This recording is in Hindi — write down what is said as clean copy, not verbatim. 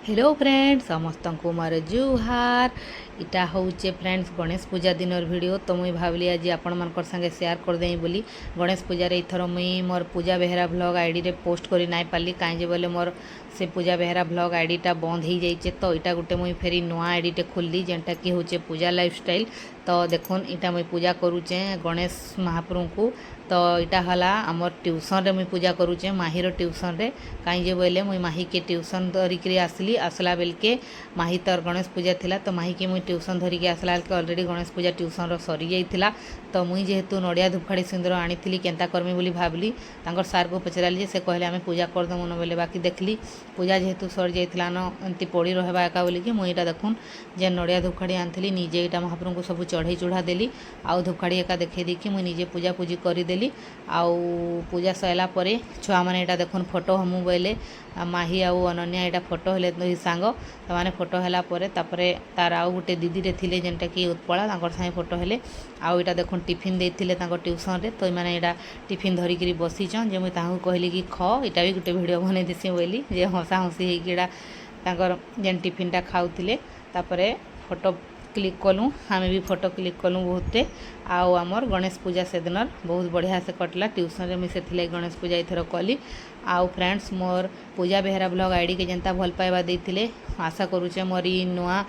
हेलो फ्रेंड्स समस्त को मोर जुहार। इटा हूँ फ्रेंड्स गणेश पूजा दिन वीडियो। तो मुई भावली आज आपण मान संगे शेयर करदे बोली। गणेश पूजा रे इथर मुई मोर पूजा बेहरा ब्लॉग आईडी रे पोस्ट करी नाई पाली कहीं बोले मोर से पूजा बेहरा ब्लॉग आईडीटा बंद हो जाइए। तो यहाँ गोटे मुई फेरी नुआ आईडीटे खोलली जेनटा कि हूँ पूजा लाइफस्टाइल। तो देखुन इटा मुई पूजा करुचे गणेश महाप्रभु को। तो इटा हला आमर ट्यूशन रे मुई पूजा करुचे माहीर ट्यूशन रे कहीं बोले मुई माही के ट्यूशन धरिक आसली आसला बेलके माही तर गणेश पूजा थिला। तो माही के मुई ट्यूशन धरिक आसला बेलके ऑलरेडी गणेश पूजा ट्यूशन रो सरी जाइथिला। तो मुई जेहेतु नड़िया धूपखाड़ी सिंदूर आनी केन्ता करमी बोली भावली तांकर सार को पचराली से कहले आमे पूजा करदमु न बोले। बाकी देखली पूजा जेहेतु सरी जाइथिला न एंती पड़ी रहबा एका बोली कि मुई एटा देखुन जे नड़िया धूपखाड़ी आनथिली निजे एटा महाप्रभु को सब चढ़ई चढ़ा देली आउ धूपखाड़ी एका देखै देखि मुई निजे पूजा पूजी करिदेली। आउ पूजा सैला परे छुआ माने एटा देखुन फोटो हमु बोले माही आउ अनन्या एटा फोटो हेले दुई सांग तमाने फोटो हैला परे तापरे तार आउ गुटे दीदी रे थिले जेनटा कि उत्पला तांकर साथे फोटो हेले। आउ एटा देखुन टिफिन देथिले तांकर ट्यूशन रे। तो माने एटा टिफिन धरिकरी बसीचन जे मुई ताहु कहली कि ख एटा भी गुटे वीडियो बनै दिसी बोली जे हंसा हंसी हेकी एटा तांकर जेन टिफिनटा खाउथिले। तापरे फोटो क्लिक कलु आमे भी फोटो क्लिक कलु बहुते। आउ आमर गणेश पूजा से दिन बहुत बढ़िया से कटला ट्यूशन रे मुई से गणेश पूजा इथर कली। आउ फ्रेंड्स मोर पूजा बेहरा ब्लॉग आईडी के जनता भल पाइबा देथिले आशा करूचे मोर नुआ